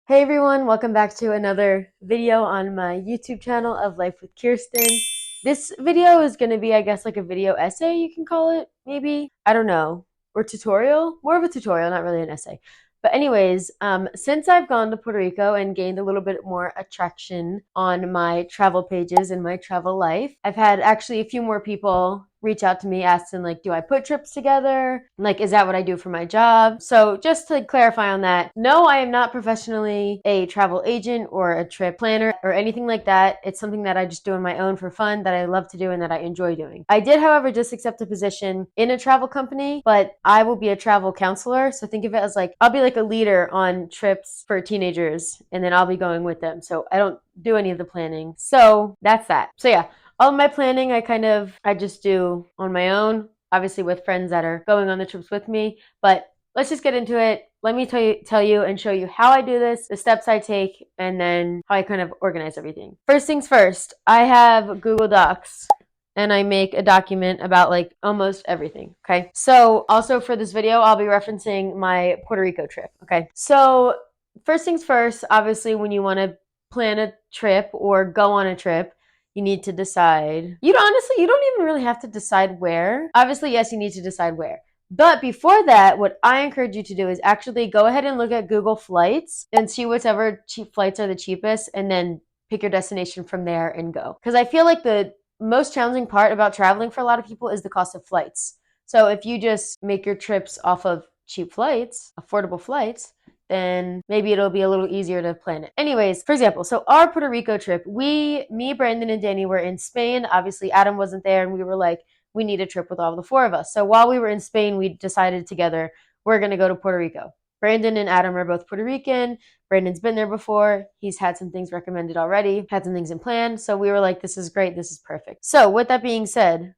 Hey everyone, welcome back to another video on my YouTube channel of Life with Kirsten. This video is going to be, I guess, like a video essay, you can call it, maybe. I don't know. Or tutorial? More of a tutorial, not really an essay. But anyways, since I've gone to Puerto Rico and gained a little bit more attraction on my travel pages and my travel life, I've had actually a few more people reach out to me asking, like, do I put trips together? Like, is that what I do for my job? So just to clarify on that, no, I am not professionally a travel agent or a trip planner or anything like that. It's something that I just do on my own for fun, that I love to do and that I enjoy doing. I did, however, just accept a position in a travel company, but I will be a travel counselor. So think of it as like, I'll be like a leader on trips for teenagers and then I'll be going with them. So I don't do any of the planning. So that's that. So yeah, all of my planning I just do on my own, obviously with friends that are going on the trips with me. But let's just get into it. Let me tell you and show you how I do this, the steps I take, and then how I kind of organize everything. First things first, I have Google Docs and I make a document about like almost everything, okay? So also for this video, I'll be referencing my Puerto Rico trip, okay? So first things first, obviously when you want to plan a trip or go on a trip, you need to decide. You don't even really have to decide where. Obviously, yes, you need to decide where. But before that, what I encourage you to do is actually go ahead and look at Google Flights and see whichever cheap flights are the cheapest and then pick your destination from there and go. Because I feel like the most challenging part about traveling for a lot of people is the cost of flights. So if you just make your trips off of cheap flights, affordable flights, then maybe it'll be a little easier to plan it. Anyways, for example, so our Puerto Rico trip, me, Brandon, and Danny were in Spain. Obviously, Adam wasn't there, and we were like, we need a trip with all the four of us. So while we were in Spain, we decided together we're going to go to Puerto Rico. Brandon and Adam are both Puerto Rican. Brandon's been there before. He's had some things recommended already, had some things in plan. So we were like, this is great. This is perfect. So with that being said,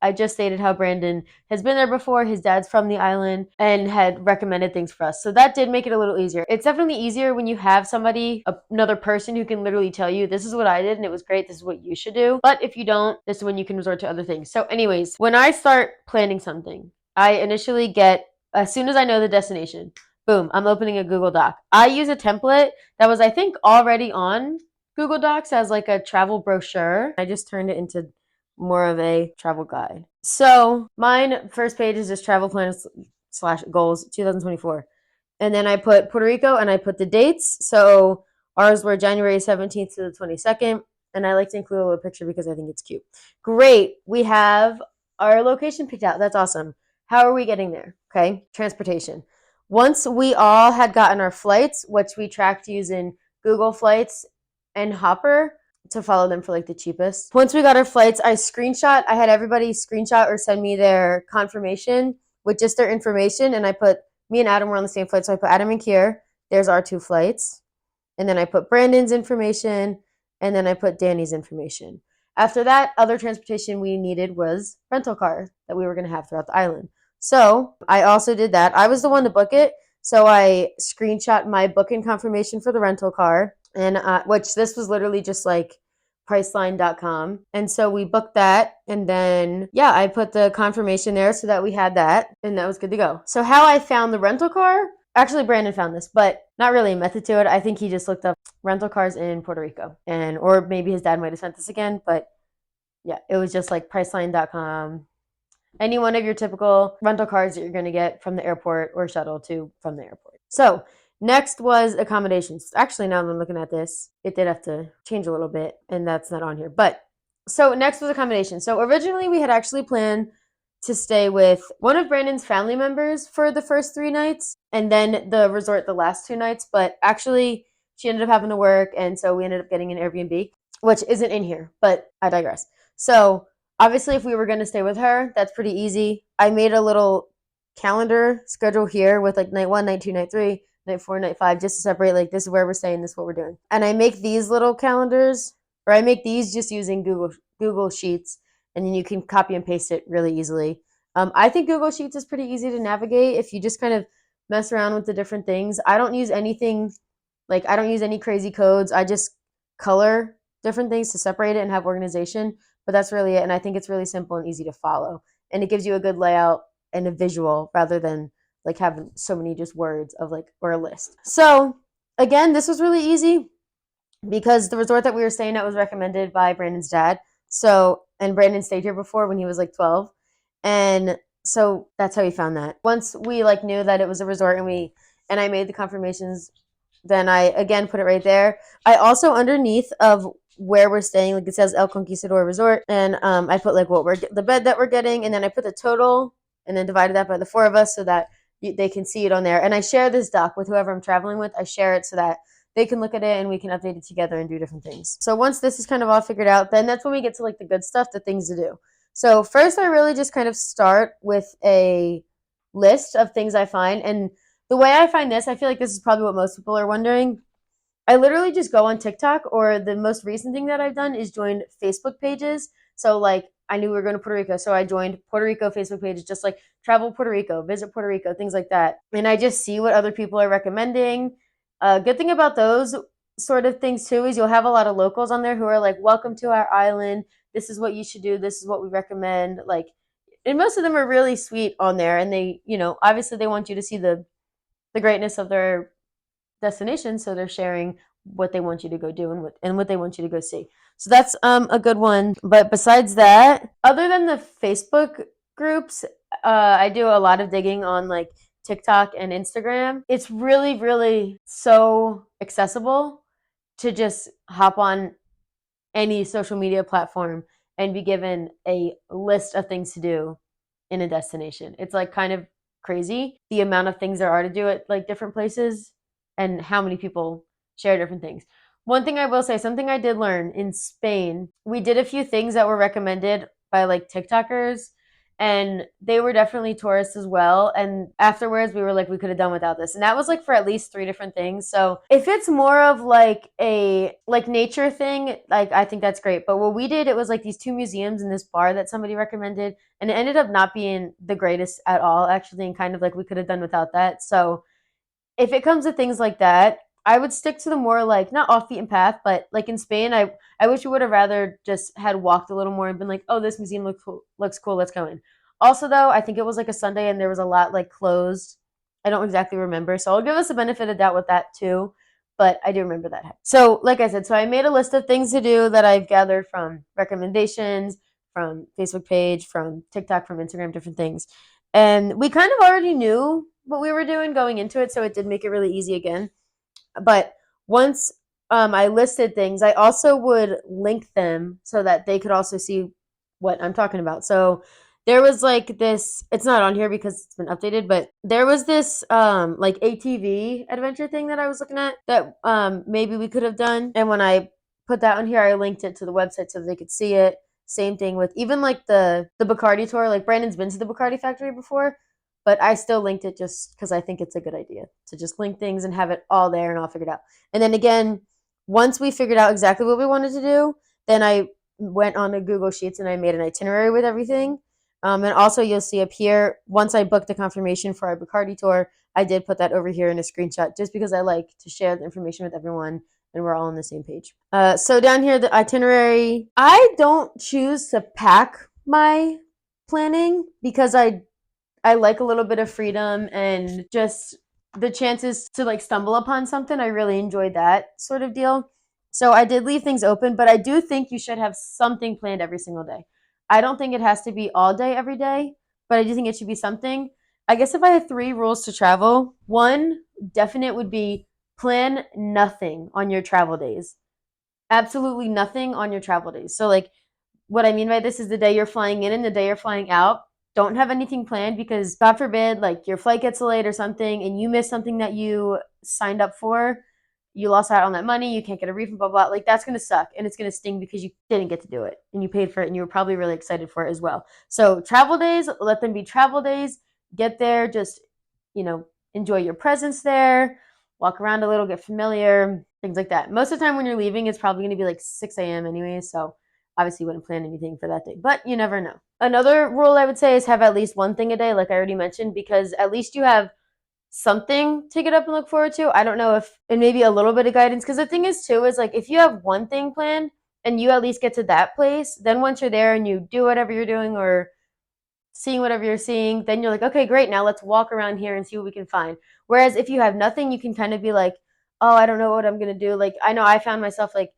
I just stated how Brandon has been there before. His dad's from the island and had recommended things for us. So that did make it a little easier. It's definitely easier when you have somebody, another person who can literally tell you, this is what I did and it was great. This is what you should do. But if you don't, this is when you can resort to other things. So anyways, when I start planning something, I initially get, as soon as I know the destination, boom, I'm opening a Google Doc. I use a template that was, I think, already on Google Docs as like a travel brochure. I just turned it into more of a travel guide. So mine first page is just travel plans / goals 2024. And then I put Puerto Rico and I put the dates. So ours were January 17th to the 22nd. And I like to include a little picture because I think it's cute. Great. We have our location picked out. That's awesome. How are we getting there? Okay. Transportation. Once we all had gotten our flights, which we tracked using Google Flights and Hopper to follow them for like the cheapest. Once we got our flights, I had everybody screenshot or send me their confirmation with just their information. And I put, me and Adam were on the same flight. So I put Adam and Kier, there's our two flights. And then I put Brandon's information. And then I put Danny's information. After that, other transportation we needed was rental car that we were going to have throughout the island. So I also did that. I was the one to book it. So I screenshot my booking confirmation for the rental car, and which this was literally just like priceline.com. And so we booked that. And then, yeah, I put the confirmation there so that we had that and that was good to go. So how I found the rental car, actually Brandon found this, but not really a method to it. I think he just looked up rental cars in Puerto Rico, and or maybe his dad might have sent this again, but yeah, it was just like priceline.com. Any one of your typical rental cars that you're going to get from the airport or shuttle to from the airport. So next was accommodations. Actually, now that I'm looking at this, it did have to change a little bit, and that's not on here. But so next was accommodations. So originally we had actually planned to stay with one of Brandon's family members for the first 3 nights, and then the resort the last 2 nights. But actually, she ended up having to work, and so we ended up getting an Airbnb, which isn't in here, but I digress. So obviously, if we were going to stay with her, that's pretty easy. I made a little calendar schedule here with like night 1, night 2, night 3, night 4, night 5, just to separate like this is where we're staying, this is what we're doing. And I make these little calendars, or I make these just using Google Sheets, and then you can copy and paste it really easily. I think Google Sheets is pretty easy to navigate if you just kind of mess around with the different things. I don't use anything, like I don't use any crazy codes. I just color different things to separate it and have organization. But that's really it. And I think it's really simple and easy to follow. And it gives you a good layout and a visual rather than like having so many just words of like, or a list. So again, this was really easy because the resort that we were staying at was recommended by Brandon's dad. So, and Brandon stayed here before when he was like 12. And so that's how we found that. Once we like knew that it was a resort and I made the confirmations, then I again put it right there. I also underneath of where we're staying, like it says El Conquistador Resort, and I put like the bed that we're getting, and then I put the total, and then divided that by the 4 of us so that they can see it on there. And I share this doc with whoever I'm traveling with. I share it so that they can look at it and we can update it together and do different things. So once this is kind of all figured out, then that's when we get to like the good stuff, the things to do. So first, I really just kind of start with a list of things I find, and the way I find this, I feel like this is probably what most people are wondering. I literally just go on TikTok, or the most recent thing that I've done is joined Facebook pages. So like I knew we were going to Puerto Rico, so I joined Puerto Rico Facebook pages, just like travel Puerto Rico, visit Puerto Rico, things like that. And I just see what other people are recommending. Good thing about those sort of things too is you'll have a lot of locals on there who are like, welcome to our island. This is what you should do. This is what we recommend. Like, and most of them are really sweet on there. And they, obviously they want you to see the greatness of their destination, so they're sharing what they want you to go do and what they want you to go see. So that's a good one. But besides that, other than the Facebook groups, I do a lot of digging on like TikTok and Instagram. It's really, really so accessible to just hop on any social media platform and be given a list of things to do in a destination. It's like kind of crazy the amount of things there are to do at like different places and how many people share different things. One thing I will say, something I did learn in Spain, we did a few things that were recommended by like TikTokers, and they were definitely tourists as well. And afterwards, we were like, we could have done without this. And that was like for at least 3 different things. So if it's more of like a like nature thing, like I think that's great. But what we did, it was like these 2 museums and this bar that somebody recommended, and it ended up not being the greatest at all, actually, and kind of like we could have done without that. So if it comes to things like that, I would stick to the more like not off beaten path, but like in Spain, I wish we would have rather just had walked a little more and been like, oh, this museum looks cool, let's go in. Also, though, I think it was like a Sunday and there was a lot like closed. I don't exactly remember, so I'll give us a benefit of doubt with that too. But I do remember that. So, like I said, so I made a list of things to do that I've gathered from recommendations, from Facebook page, from TikTok, from Instagram, different things. And we kind of already knew what we were doing going into it, so it did make it really easy again. But once I listed things, I also would link them so that they could also see what I'm talking about. So there was like this, it's not on here because it's been updated, but there was this like ATV adventure thing that I was looking at that maybe we could have done. And when I put that on here, I linked it to the website so they could see it. Same thing with even like the Bacardi tour. Like Brandon's been to the Bacardi factory before, but I still linked it just because I think it's a good idea to just link things and have it all there and all figured out. And then again, once we figured out exactly what we wanted to do, then I went on to Google Sheets and I made an itinerary with everything. And also, you'll see up here, once I booked the confirmation for our Bacardi tour, I did put that over here in a screenshot just because I like to share the information with everyone and we're all on the same page. So down here, the itinerary, I don't choose to pack my planning because I like a little bit of freedom and just the chances to like stumble upon something. I really enjoyed that sort of deal. So I did leave things open, but I do think you should have something planned every single day. I don't think it has to be all day every day, but I do think it should be something. I guess if I had 3 rules to travel, one definite would be plan nothing on your travel days. Absolutely nothing on your travel days. So like what I mean by this is the day you're flying in and the day you're flying out, don't have anything planned because God forbid, like your flight gets delayed or something and you miss something that you signed up for, you lost out on that money, you can't get a refund, blah, blah. Like that's going to suck and it's going to sting because you didn't get to do it and you paid for it and you were probably really excited for it as well. So travel days, let them be travel days. Get there, just, enjoy your presence there, walk around a little, get familiar, things like that. Most of the time when you're leaving, it's probably going to be like 6 a.m. anyway, so obviously wouldn't plan anything for that day, but you never know. Another rule I would say is have at least one thing a day, like I already mentioned, because at least you have something to get up and look forward to. I don't know if, and maybe a little bit of guidance, because the thing is too, is like if you have one thing planned and you at least get to that place, then once you're there and you do whatever you're doing or seeing whatever you're seeing, then you're like, okay, great, now let's walk around here and see what we can find. Whereas if you have nothing, you can kind of be like, oh, I don't know what I'm gonna do. Like, I know I found myself like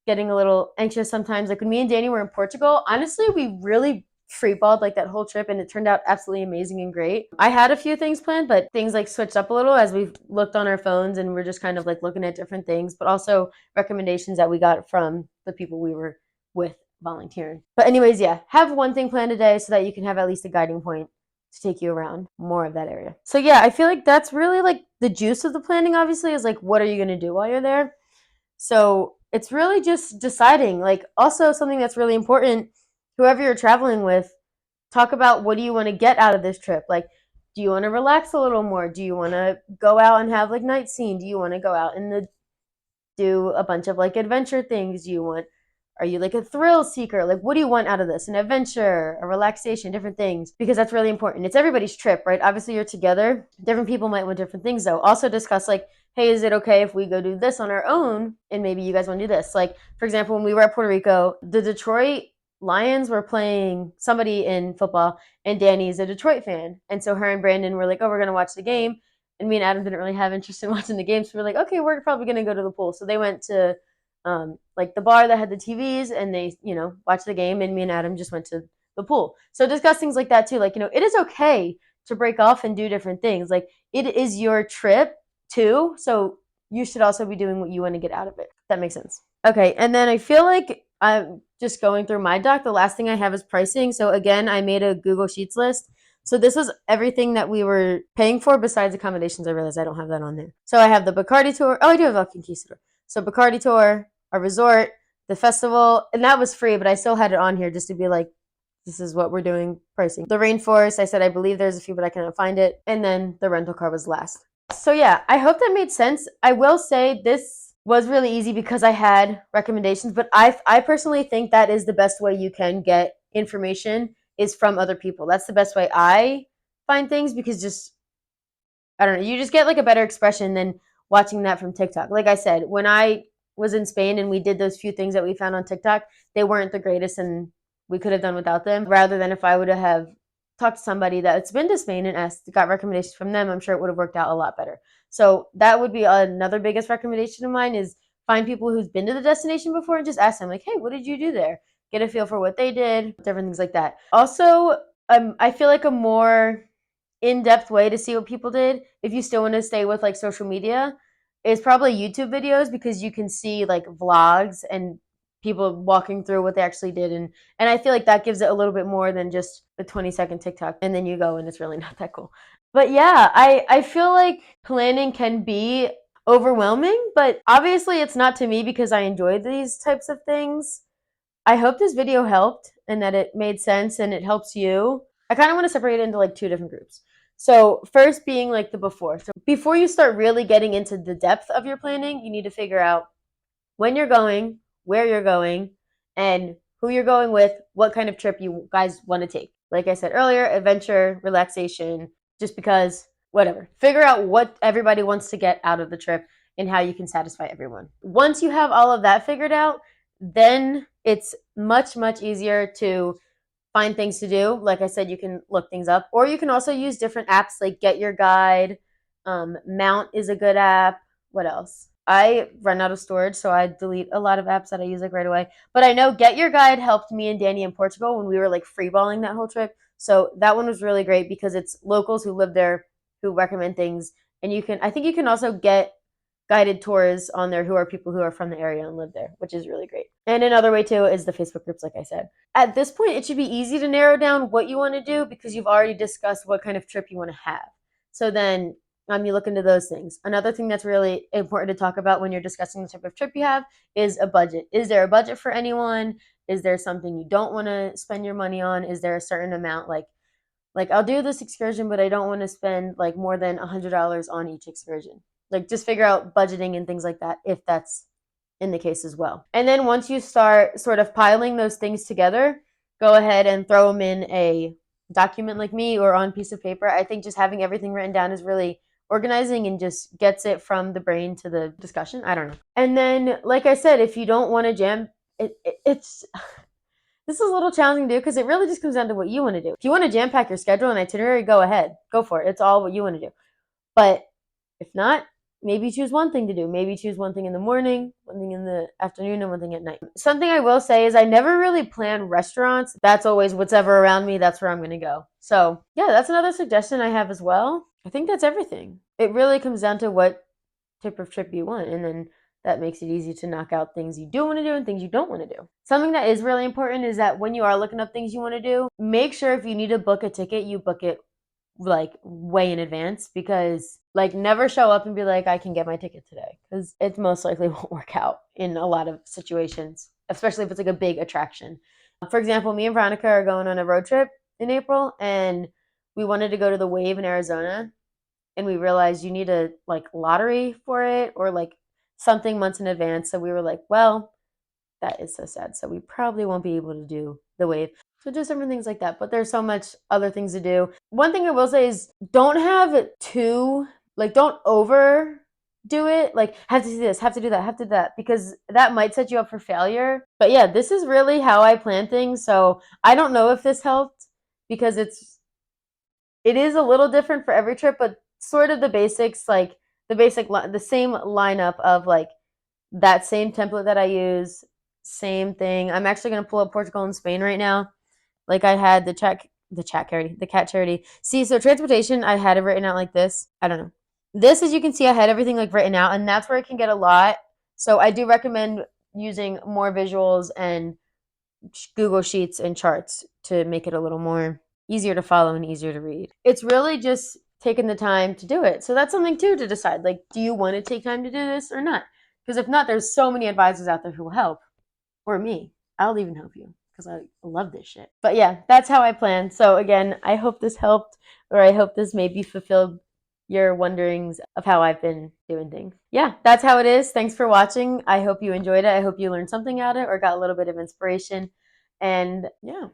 getting a little anxious sometimes. Like when me and Danny were in Portugal, honestly, we really freeballed like that whole trip and it turned out absolutely amazing and great. I had a few things planned, but things like switched up a little as we've looked on our phones and we're just kind of like looking at different things, but also recommendations that we got from the people we were with volunteering. But anyways, yeah, have one thing planned a day so that you can have at least a guiding point to take you around more of that area. So yeah, I feel like that's really like the juice of the planning, obviously, is like what are you going to do while you're there. So it's really just deciding. Like also something that's really important, whoever you're traveling with, talk about what do you want to get out of this trip. Like, do you want to relax a little more? Do you want to go out and have like night scene? Do you want to go out and do a bunch of like adventure things? Do you want, are you like a thrill seeker? Like, what do you want out of this? An adventure, a relaxation, different things, because that's really important. It's everybody's trip, right? Obviously, you're together. Different people might want different things, though. Also, discuss like, hey, is it okay if we go do this on our own? And maybe you guys want to do this. Like, for example, when we were at Puerto Rico, the Detroit Lions were playing somebody in football, and Danny's a Detroit fan. And so her and Brandon were like, oh, we're going to watch the game. And me and Adam didn't really have interest in watching the game. So we were like, okay, we're probably going to go to the pool. So they went to like the bar that had the TVs and they, watched the game, and me and Adam just went to the pool. So discuss things like that too. Like, it is okay to break off and do different things. Like it is your trip too. So you should also be doing what you want to get out of it. If that makes sense. Okay. And then I feel like I'm just going through my doc. The last thing I have is pricing. So again, I made a Google Sheets list. So this was everything that we were paying for besides accommodations. I realized I don't have that on there. So I have the Bacardi tour. Oh, I do have El Conquistador. So Bacardi tour, a resort, the festival, and that was free, but I still had it on here just to be like, this is what we're doing pricing. The rainforest, I said I believe there's a few, but I cannot find it. And then the rental car was last. So yeah, I hope that made sense. I will say this was really easy because I had recommendations, but I personally think that is the best way you can get information is from other people. That's the best way I find things, because just, I don't know, you just get like a better expression than watching that from TikTok. Like I said, when I was in Spain and we did those few things that we found on TikTok, they weren't the greatest and we could have done without them. Rather than if I would have talked to somebody that's been to Spain and got recommendations from them, I'm sure it would have worked out a lot better. So that would be another biggest recommendation of mine is find people who's been to the destination before and just ask them like, hey, what did you do there? Get a feel for what they did, different things like that. Also, I feel like a more in-depth way to see what people did, if you still want to stay with like social media, is probably YouTube videos, because you can see like vlogs and people walking through what they actually did, and I feel like that gives it a little bit more than just a 20-second TikTok and then you go and it's really not that cool. But yeah, I feel like planning can be overwhelming, but obviously it's not to me because I enjoy these types of things. I hope this video helped and that it made sense and it helps you. I kind of want to separate it into like two different groups. So first being like the before. So before you start really getting into the depth of your planning, you need to figure out when you're going, where you're going, and who you're going with, what kind of trip you guys want to take. Like I said earlier, adventure, relaxation, just because, whatever. Figure out what everybody wants to get out of the trip and how you can satisfy everyone. Once you have all of that figured out, then it's much, much easier to find things to do. Like I said, you can look things up, or you can also use different apps like Get Your Guide. Mount is a good app. What else? I run out of storage, so I delete a lot of apps that I use like right away. But I know Get Your Guide helped me and Danny in Portugal when we were like freeballing that whole trip. So that one was really great because it's locals who live there who recommend things. And I think you can also get guided tours on there who are people who are from the area and live there, which is really great. And another way too is the Facebook groups, like I said. At this point, it should be easy to narrow down what you want to do because you've already discussed what kind of trip you want to have. So then you look into those things. Another thing that's really important to talk about when you're discussing the type of trip you have is a budget. Is there a budget for anyone? Is there something you don't want to spend your money on? Is there a certain amount like I'll do this excursion, but I don't want to spend like more than $100 on each excursion. Like just figure out budgeting and things like that if that's in the case as well. And then once you start sort of piling those things together, go ahead and throw them in a document like me or on a piece of paper. I think just having everything written down is really organizing and just gets it from the brain to the discussion. I don't know. And then, like I said, if you don't want to jam, it's this is a little challenging to do because it really just comes down to what you want to do. If you want to jam pack your schedule and itinerary, go ahead, go for it. It's all what you want to do. But if not, maybe choose one thing to do. Maybe choose one thing in the morning, one thing in the afternoon, and one thing at night. Something I will say is I never really plan restaurants. That's always whatever around me, that's where I'm going to go. So, yeah, that's another suggestion I have as well. I think that's everything. It really comes down to what type of trip you want, and then that makes it easy to knock out things you do want to do and things you don't want to do. Something that is really important is that when you are looking up things you want to do, make sure if you need to book a ticket, you book it like way in advance, because like never show up and be like, I can get my ticket today, because it most likely won't work out in a lot of situations, especially if it's like a big attraction. For example, me and Veronica are going on a road trip in April, and we wanted to go to the Wave in Arizona, and we realized you need a like lottery for it or like something months in advance. So we were like, well, that is so sad. So we probably won't be able to do the Wave. So just different things like that. But there's so much other things to do. One thing I will say is don't have too, like, don't overdo it. Like, have to do this, have to do that, have to do that, because that might set you up for failure. But yeah, this is really how I plan things. So I don't know if this helped, because it is a little different for every trip, but sort of the basics, like the same lineup of like that same template that I use, same thing. I'm actually going to pull up Portugal and Spain right now. Like I had the cat charity. See, so transportation, I had it written out like this. I don't know. This, as you can see, I had everything like written out, and that's where it can get a lot. So I do recommend using more visuals and Google Sheets and charts to make it a little more easier to follow and easier to read. It's really just taking the time to do it. So that's something too to decide. Like, do you want to take time to do this or not? Because if not, there's so many advisors out there who will help. Or me. I'll even help you because I love this shit. But yeah, that's how I plan. So again, I hope this helped, or I hope this maybe fulfilled your wonderings of how I've been doing things. Yeah, that's how it is. Thanks for watching. I hope you enjoyed it. I hope you learned something out of it or got a little bit of inspiration. And yeah.